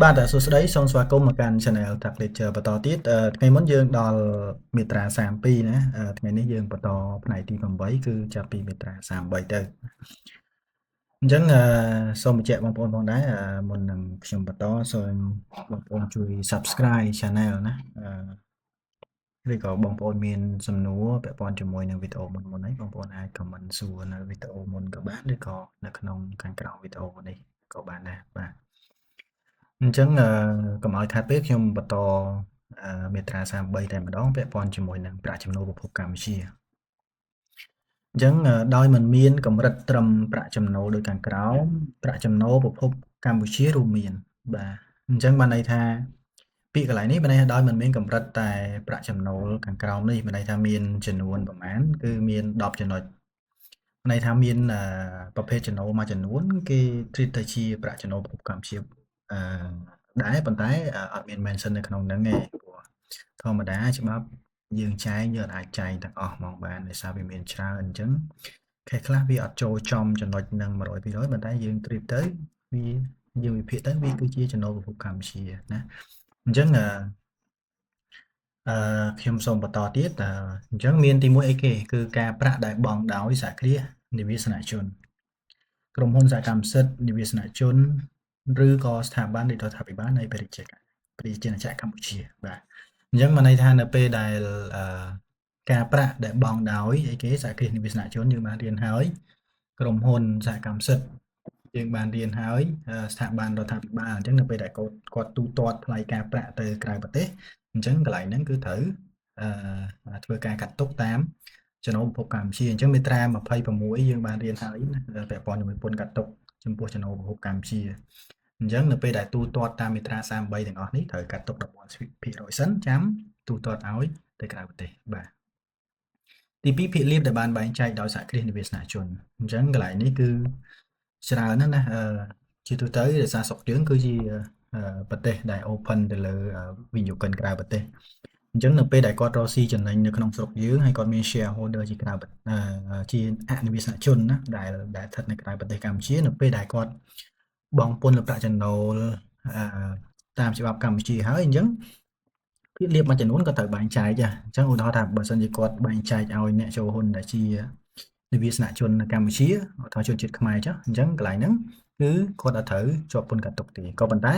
បាទសួស្តីសូមស្វាគមន៍មកកាន់ Channel Tech Lecture បន្តទៀតថ្ងៃមុនយើងដល់មាត្រា32ណាថ្ងៃនេះយើងបន្តផ្នែកទី8គឺចាប់ពីមាត្រា33ទៅអញ្ចឹងសូមបញ្ជាក់បងប្អូនផងដែរមុននឹងខ្ញុំបន្តសូមបងប្អូនជួយ Subscribe Channel ណាឬក៏បងប្អូនមានសំណួរពាក់ព័ន្ធជាមួយនឹងវីដេអូមុននេះបងប្អូនអាច comment សួរនៅវីដេអូមុនក៏បានឬក៏នៅក្នុងខាងក្រោមវីដេអូនេះក៏បានដែរបាទអញ្ចឹងកុំឲ្យខាតពេលខ្ញុំបន្តមាត្រា33តែម្ដងពាក់ព័ន្ធជាមួយនឹងប្រាក់ចំណូលប្រភពកម្ពុជាអញ្ចឹងដោយមិនមានកម្រិតត្រឹមប្រាក់ចំណូលដូចខាងក្រោមប្រាក់ចំណូលប្រភពកម្ពុជារួមមានបាទអញ្ចឹងបានន័យថាពាក្យកន្លែងនេះបានន័យថាដោយមិនមានកម្រិតតែប្រាក់ចំណូលខាងក្រោមនេះបានន័យថាមានចំនួនប្រមាណគឺមាន10ចំណុចន័យថាមានប្រភេទចំណូលមួយចំនួនគេ treat ទៅជាប្រាក់ចំណូលប្រភពកម្ពុជាដែរប៉ុន្តែអត់មាន mention នៅក្នុងហ្នឹងទេព្រោះធម្មតាច្បាប់យើងចែងយើងអាចចែងទាំងអស់ហ្មងបានដោយសារវាមានច្រើនអញ្ចឹងគេខ្លះវាអត់ចូលចំចំណុចនឹង 100% ប៉ុន្តែយើង treat ទៅវាយើងវិភាគទៅវាគឺជាចំណូលប្រភពកម្ពុជាណាអញ្ចឹងខ្ញុំសូមបន្តទៀតអញ្ចឹងមានទី1អីគេគឺការប្រាក់ដែលបង់ដោយសហគ្រាសនិវាសនជនក្រុមហ៊ុនសហកម្មសិទ្ធិនិវាសនជនឬក៏ស្ថាប័នរដ្ឋាភិបាលនៃប្រជាជាតិកម្ពុជាបាទអញ្ចឹងមកន័យថានៅពេលដែលការប្រាក់ដែលបង់ដោយអីគេសហគ្រាសនិវាសនជនយើងបានរៀនហើយក្រុមហ៊ុនសហកម្មសិទ្ធិយើងបានរៀនហើយស្ថាប័នរដ្ឋាភិបាលអញ្ចឹងនៅពេលដែលគាត់ទូទាត់ថ្លៃការប្រាក់ទៅក្រៅប្រទេសអញ្ចឹងកន្លែងហ្នឹងគឺត្រូវធ្វើការកាត់ទុកតាមចំណូលប្រភពកម្ពុជាអញ្ចឹងមាត្រា26យើងបានរៀនហើយណាពាក់ព័ន្ធជាមួយពន្ធកាត់ទុកចំពោះចំណូលប្រភពកម្ពុជាអញ្ចឹងនៅពេលដែលទូទាត់តាមមាត្រា33ទាំងអស់នេះត្រូវកាត់ទុក 14% សិនចាំទូទាត់ឲ្យទៅក្រៅប្រទេសបាទទី2ភាគលាភដែលបានបែងចែកដោយសហគ្រាសនិវាសនជនអញ្ចឹងកន្លែងនេះគឺច្រើនណាស់ជាទូទៅដោយសារស្រុកយើងគឺជាប្រទេសដែល open ទៅលើវិនិយោគិនក្រៅប្រទេសអញ្ចឹងនៅពេលដែលគាត់រកស៊ីចំណេញនៅក្នុងស្រុកយើងហើយគាត់មាន shareholder ជាក្រៅជាអនិវាសនជនណាដែលស្ថិតនៅក្រៅប្រទេសកម្ពុជានៅពេលដែលគាត់បង់ពន្ធលើប្រាក់ចំណូលតាមច្បាប់កម្ពុជាហើយអញ្ចឹងភាគលាភមួយចំនួនក៏ត្រូវបែងចែកដែរអញ្ចឹងឧទាហរណ៍ថាបើសិនជាគាត់បែងចែកឲ្យអ្នកចូលហ៊ុនដែលជានិវាសនជននៅកម្ពុជាឧទាហរណ៍ជនជាតិខ្មែរចុះអញ្ចឹងកន្លែងហ្នឹងគឺគាត់អត់ត្រូវជាប់ពន្ធកាត់ទុកទេក៏ប៉ុន្តែ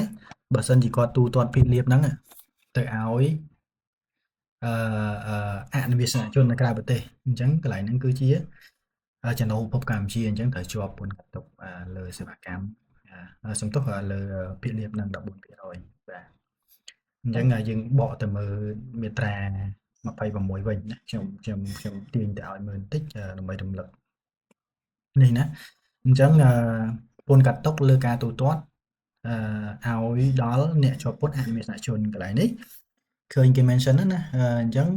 បើសិនជាគាត់ទូទាត់ភាគលាភហ្នឹងទៅឲ្យអនិវាសនជននៅក្រៅប្រទេសអញ្ចឹងកន្លែងហ្នឹងគឺជាចំណូលប្រភពកម្ពុជាអញ្ចឹងត្រូវជាប់ពន្ធកាត់ទុកលើសេវាកម្មសំទោសលើភាគលាភហ្នឹង 14% បាទអញ្ចឹងយើងបកទៅមើលមាត្រា26វិញណាខ្ញុំទាញទៅឲ្យមើលបន្តិចដើម្បីរំលឹកនេះណាអញ្ចឹងពន្ធកាត់ទុកលើការទូទាត់ឲ្យដល់អ្នកជាប់ពន្ធអនិវាសនជនកន្លែងនេះឃើញគេ mention ណាអញ្ចឹង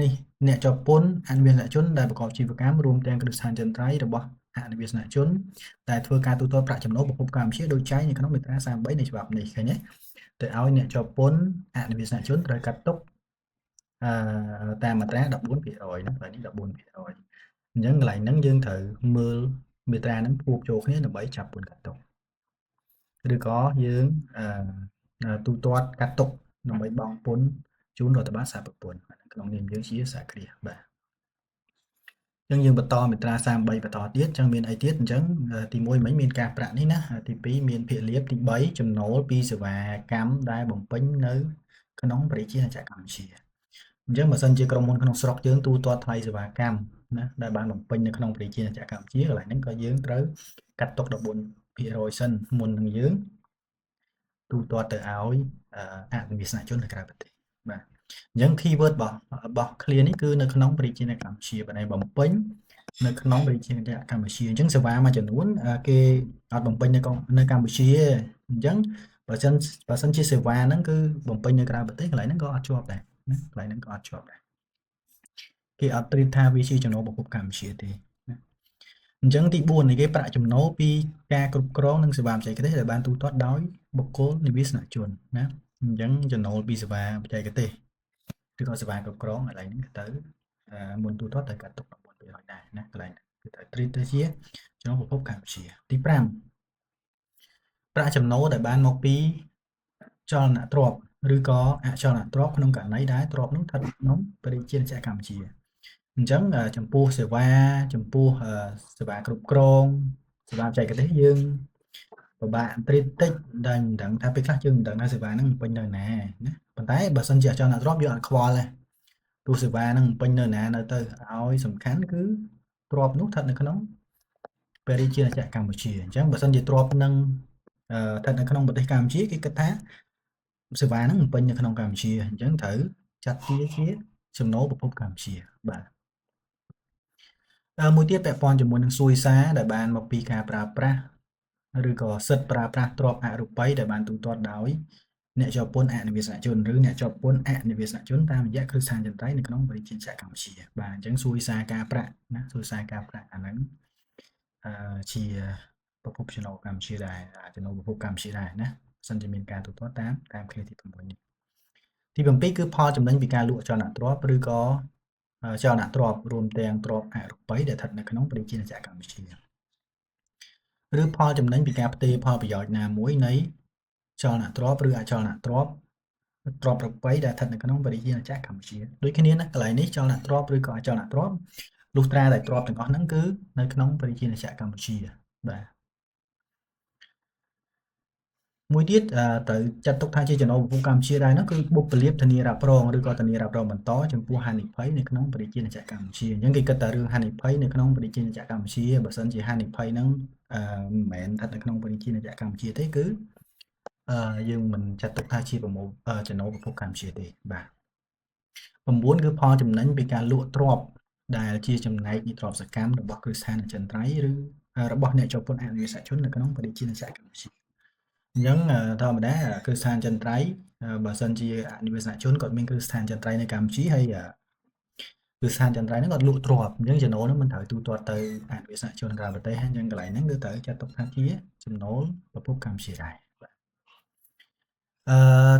នេះអ្នកជាប់ពន្ធអនិវាសនជនដែលប្រកបជីវកម្មរួមទាំងគ្រឹះស្ថានចន្ទ្រៃរបស់អនិវាសនជនដែលធ្វើការទូទាត់ប្រាក់ចំណូលប្រភពកម្ពុជាដោយចែងនៅក្នុងមាត្រា33នៃច្បាប់នេះឃើញទេទៅឲ្យអ្នកជាប់ពន្ធអនិវាសនជនត្រូវកាត់ទុកតាមមាត្រា 14% ណាកន្លែងនេះ 14% អញ្ចឹងកន្លែងហ្នឹងយើងត្រូវមើលមាត្រាហ្នឹងផ្គូផ្ចូលគ្នាដើម្បីចាប់ពន្ធកាត់ទុកឬក៏យើងទូទាត់កាត់ទុកដើម្បីបង់ពន្ធជូនរដ្ឋបាលសហប្រពន្ធក្នុងនាមយើងជាសហគ្រាសបាទអញ្ចឹងយើងបន្តមាត្រា33បន្តទៀតអញ្ចឹងមានអីទៀតអញ្ចឹងទី1មិញមានការប្រាក់នេះណាទី2មានភាគលាភទី3ចំណូលពីសេវាកម្មដែលបំពេញនៅក្នុងប្រជាជាតិកម្ពុជាអញ្ចឹងបើសិនជាក្រុមហ៊ុនក្នុងស្រុកយើងទូទាត់ថ្លៃសេវាកម្មណាដែលបានបំពេញនៅក្នុងប្រជាជាតិកម្ពុជាកន្លែងហ្នឹងក៏យើងត្រូវកាត់ទុក 14% សិនមុននឹងយើងទូទាត់ទៅឲ្យអនិវាសនជននៅក្រៅប្រទេសបាទអញ្ចឹង keyword របស់ clear នេះគឺនៅក្នុងប្រជាជាតិកម្ពុជាបើតែបំពេញនៅក្នុងប្រជាជាតិកម្ពុជាអញ្ចឹងសេវាមួយចំនួនគេអត់បំពេញនៅកម្ពុជាអញ្ចឹងបើសិនជាសេវាហ្នឹងគឺបំពេញនៅក្រៅប្រទេសកន្លែងហ្នឹងក៏អត់ជាប់ដែរណាកន្លែងហ្នឹងក៏អត់ជាប់ដែរគេអត់ត្រៀមថាវាជាចំណូលប្រភពកម្ពុជាទេណាអញ្ចឹងទី4នេះគេប្រាក់ចំណូលពីការគ្រប់គ្រងនិងសេវាបច្ចេកទេសដែលបានទូទាត់ដោយបុគ្គលនិវាសនជនណាអញ្ចឹងចំណូលពីសេវាបច្ចេកទេសឬក៏សេវាគ្រប់គ្រងកន្លែងហ្នឹងទៅមុនទូទាត់ទៅកាត់ទុក 14% ដែរណាកន្លែងគឺត្រូវត្រៀមទៅជាចំណូលប្រភពកម្ពុជាទី5ប្រាក់ចំណូលដែលបានមកពី ចលនាទ្រព្យឬក៏អចលនទ្រព្យក្នុងករណីដែលទ្រព្យនោះស្ថិតក្នុងបរិជាចក្រកម្ពុជាអញ្ចឹងចំពោះសេវាចំពោះសេវាគ្រប់គ្រងសេវាបច្ចេកទេសយើងពិបាកបន្តិចដែលមិនដឹងថាពេលខ្លះយើងមិនដឹងថាសេវាហ្នឹងពេញនៅណាណាប៉ុន្តែបើសិនជាអចលនទ្រព្យយើងអត់ខ្វល់ទេទោះសេវាហ្នឹងពេញនៅណានៅទៅឲ្យសំខាន់គឺទ្រព្យនោះស្ថិតនៅក្នុងបរិជាចក្រកម្ពុជាអញ្ចឹងបើសិនជាទ្រព្យនឹងស្ថិតនៅក្នុងប្រទេសកម្ពុជាគេគិតថាសេវាហ្នឹងពេញនៅក្នុងកម្ពុជាអញ្ចឹងត្រូវចាត់ជាចំណូលប្រភពកម្ពុជាបាទមួយទៀតពាក់ព័ន្ធជាមួយនឹងសួយសារដែលបានមកពីការប្រើប្រាស់ឬក៏សិទ្ធិប្រើប្រាស់ទ្រព្យអរូបីដែលបានទូទាត់ដោយអ្នកជាប់ពន្ធអនិវាសនជនឬអ្នកជាប់ពន្ធអនិវាសនជនតាមរយៈគ្រឹះស្ថានចន្ទ្រៃនៅក្នុងបរិជាចក្រកម្ពុជាបាទអញ្ចឹងសួយសារការប្រាក់ណាសួយសារការប្រាក់អាហ្នឹងជាប្រភពចំណូលកម្ពុជាដែរចំណូលប្រភពកម្ពុជាដែរណាសិនជាមានការទូទាត់តាមឃ្លាទី6នេះទី7គឺផលចំណេញពីការលក់អចលនទ្រព្យឬក៏ចលនាទ្រព្យរួមទាំងទ្រព្យអរូបីដែលស្ថិតនៅក្នុងប្រជាជាតិកម្ពុជាឬផលចំណេញពីការផ្ទេរផលប្រយោជន៍ណាមួយនៃចលនាទ្រព្យឬអចលនទ្រព្យទ្រព្យអរូបីដែលស្ថិតនៅក្នុងប្រជាជាតិកម្ពុជាដូចគ្នាណាកន្លែងនេះចលនាទ្រព្យឬក៏អចលនទ្រព្យលុះត្រាតែទ្រព្យទាំងអស់ហ្នឹងគឺនៅក្នុងប្រជាជាតិកម្ពុជាបាទមួយទៀតត្រូវចាត់ទុកថាជាចំណូលប្រភពកម្ពុជាដែរនោះគឺបុព្វលាភធានារ៉ាប់រងឬក៏ធានារ៉ាប់រងបន្តចំពោះហានិភ័យនៅក្នុងប្រជាជាតិកម្ពុជាអញ្ចឹងគេគិតតែរឿងហានិភ័យនៅក្នុងប្រជាជាតិកម្ពុជាបើសិនជាហានិភ័យហ្នឹងមិនមែនស្ថិតនៅក្នុងប្រជាជាតិកម្ពុជាទេគឺយើងមិនចាត់ទុកថាជាចំណូលប្រភពកម្ពុជាទេបាទ9គឺផលចំណេញពីការលក់ទ្រព្យដែលជាចំណែកនៃទ្រព្យសកម្មរបស់គ្រឹះស្ថានអចិន្ត្រៃយ៍ឬរបស់អ្នកជាប់ពន្ធអនិវាសជននៅក្នុងប្រជាជាតិកម្ពុជាអញ្ចឹងធម្មតាគ្រឹះស្ថានចន្ទ្រៃបើសិនជាអនិវាសជនគាត់មានគ្រឹះស្ថានចន្ទ្រៃនៅកម្ពុជាហើយគ្រឹះស្ថានចន្ទ្រៃហ្នឹងគាត់លក់ទ្រព្យអញ្ចឹងចំណូលហ្នឹងមិនត្រូវទូទាត់ទៅអនិវាសជនក្រៅប្រទេសអញ្ចឹងកន្លែងហ្នឹងគឺត្រូវចាត់ទុកថាជាចំណូលប្រភពកម្ពុជាដែរ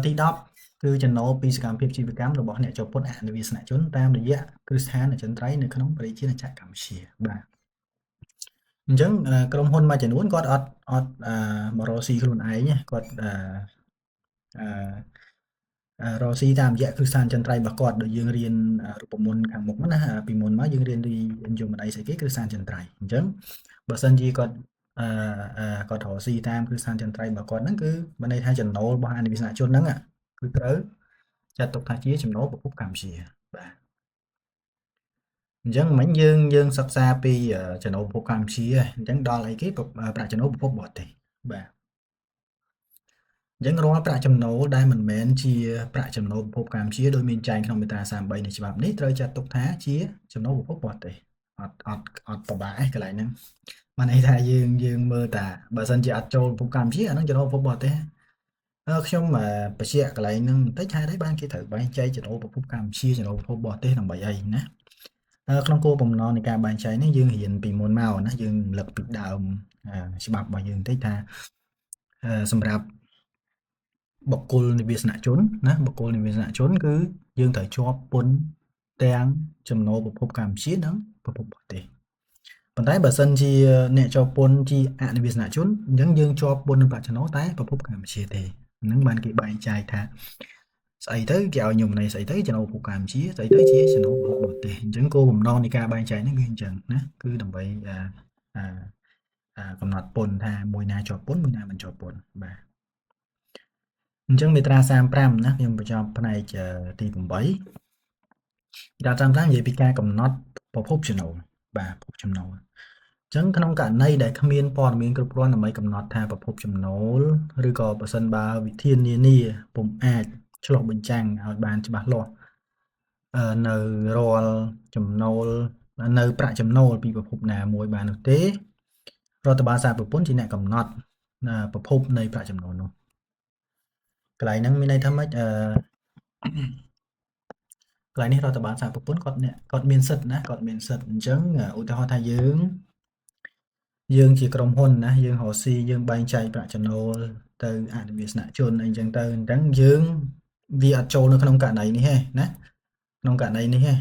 ទី10គឺចំណូលពីសកម្មភាពជីវកម្មរបស់អ្នកជាប់ពន្ធអនិវាសជនតាមរយៈគ្រឹះស្ថានអចិន្ត្រៃយ៍នៅក្នុងប្រជាជាតិកម្ពុជាបាទអញ្ចឹងក្រុមហ៊ុនមួយចំនួនគាត់អត់មករកស៊ីខ្លួនឯងគាត់រកស៊ីតាមរយៈគ្រឹះស្ថានចន្ទ្រៃរបស់គាត់ដូចយើងរៀនរូបមន្តខាងមុខណាពីមុនមកយើងរៀនពីយមន័យស្អីគេគ្រឹះស្ថានចន្ទ្រៃអញ្ចឹងបើសិនជាគាត់គាត់រកស៊ីតាមគ្រឹះស្ថានចន្ទ្រៃរបស់គាត់ហ្នឹងគឺមានន័យថាចំណូលរបស់អនិវាសជនហ្នឹងគឺត្រូវចាត់ទុកថាជាចំណូលប្រភពកម្ពុជាបាទអញ្ចឹងមិញយើងសិក្សាពីចំណូលប្រភពកម្ពុជាអញ្ចឹងដល់អីគេប្រាក់ចំណូលប្រភពបរទេសបាទអញ្ចឹងរាល់ប្រាក់ចំណូលដែលមិនមែនជាប្រាក់ចំណូលប្រភពកម្ពុជាដោយមានចែងក្នុងមាត្រា33នៃច្បាប់នេះត្រូវចាត់ទុកថាជាចំណូលប្រភពបរទេសអត់ប្របាកឯងកន្លែងហ្នឹងបានន័យថាយើងមើលតាបើសិនជាអត់ចូលប្រភពកម្ពុជាអាហ្នឹងចំណូលប្រភពបរទេសខ្ញុំបញ្ជាក់កន្លែងហ្នឹងបន្តិចហេតុអីបានគេត្រូវបែងចែកចំណូលប្រភពកម្ពុជាចំណូលប្រភពបរទេសដើម្បីអីណាក្នុងគោលបំណងនៃការបែងចែកនេះយើងរៀនពីមុនមកណាយើងរំលឹកពីដើមច្បាប់របស់យើងបន្តិចថាសម្រាប់បុគ្គលនិវាសនជនណាបុគ្គលនិវាសនជនគឺយើងត្រូវជាប់ពន្ធទាំងចំណូលប្រភពកម្ពុជានិងប្រភពបរទេសប៉ុន្តែបើសិនជាអ្នកជាប់ពន្ធជាអនិវាសនជនអញ្ចឹងយើងជាប់ពន្ធនឹងប្រាក់ចំណូលតែប្រភពកម្ពុជាទេហ្នឹងបានគេបែងចែកថាស្អីទៅគេឲ្យខ្ញុំន័យស្អីទៅចំណូលប្រភពកម្ពុជាស្អីទៅជាចំណូលប្រភពបរទេសអញ្ចឹងគោលបំណងនៃការបែងចែកហ្នឹងគឺអញ្ចឹងណាគឺដើម្បីកំណត់ពន្ធថាមួយណាជាប់ពន្ធមួយណាមិនជាប់ពន្ធបាទអញ្ចឹងមាត្រា35ណាខ្ញុំបញ្ចប់ផ្នែកទី8មាត្រា35និយាយពីការកំណត់ប្រភពចំណូលបាទប្រភពចំណូលអញ្ចឹងក្នុងករណីដែលគ្មានព័ត៌មានគ្រប់គ្រាន់ដើម្បីកំណត់ថាប្រភពចំណូលឬក៏បើសិនបើវិធាននានាពុំអាចឆ្លុះបញ្ចាំងឲ្យបានច្បាស់លាស់នៅរាល់ចំណូលនៅប្រាក់ចំណូលពីប្រភពណាមួយបាននោះទេរដ្ឋបាលសារពន្ធជាអ្នកកំណត់ប្រភពនៃប្រាក់ចំណូលនោះកន្លែងហ្នឹងមានន័យថាម៉េចកន្លែងនេះរដ្ឋបាលសារពន្ធគាត់មានសិទ្ធិណាគាត់មានសិទ្ធិអញ្ចឹងឧទាហរណ៍ថាយើងជាក្រុមហ៊ុនណាយើងរកស៊ីយើងបែងចែកប្រាក់ចំណូលទៅអនិវាសនជនអីចឹងទៅអញ្ចឹងយើងវាអត់ចូលនៅក្នុងករណីនេះទេណាក្នុងករណីនេះទេ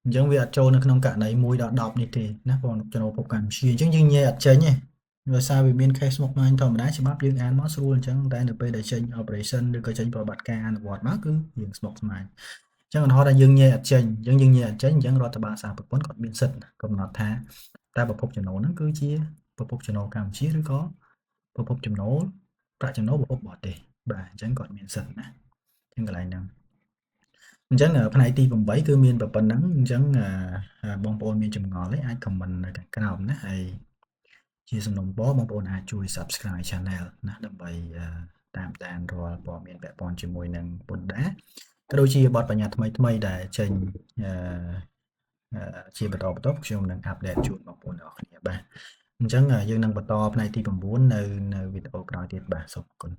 អញ្ចឹងវាអត់ចូលនៅក្នុងករណី1ដល់10នេះទេណាបងចំណូលប្រភពកម្ពុជាអញ្ចឹងយើងញែកអត់ចេញទេ ដោយសារវាមាន case មកវិញធម្មតាច្បាប់យើងអានមកស្រួលអញ្ចឹងតែនៅពេលដែលចេញ operation ឬក៏ចេញប្រតិបត្តិការអនុវត្តមកគឺយើងស្មុគស្មាញអញ្ចឹងឧទាហរណ៍ថាយើងញែកអត់ចេញអញ្ចឹងយើងញែកអត់ចេញអញ្ចឹងរដ្ឋបាលសារពន្ធគាត់មានសិទ្ធិកំណត់ថាតើប្រភពចំណូលហ្នឹងគឺជាប្រភពចំណូលកម្ពុជាឬក៏ប្រភពចំណូលប្រាក់ចំណូលប្រភពបរទេសបាទអញ្ចឹងគាត់មានសិទ្ធិណាអញ្ចឹងកន្លែងហ្នឹងអញ្ចឹងផ្នែកទី8គឺមានប៉ុណ្ណឹងអញ្ចឹងបងប្អូនមានចម្ងល់ទេអាច comment នៅខាងក្រោមណាហើយជាសំណូមពរបងប្អូនអាចជួយ Subscribe Channel ណាដើម្បីតាមដានរាល់ព័ត៌មានពាក់ព័ន្ធជាមួយនឹងពន្ធដារក៏ដូចជាបទបញ្ញត្តិថ្មីៗដែលចេញជាបន្តខ្ញុំនឹងអាប់ដេតជូនបងប្អូនទាំងអស់គ្នាបាទអញ្ចឹងយើងនឹងបន្តផ្នែកទី9នៅវីដេអូក្រោយទៀតបាទសូមអរគុណ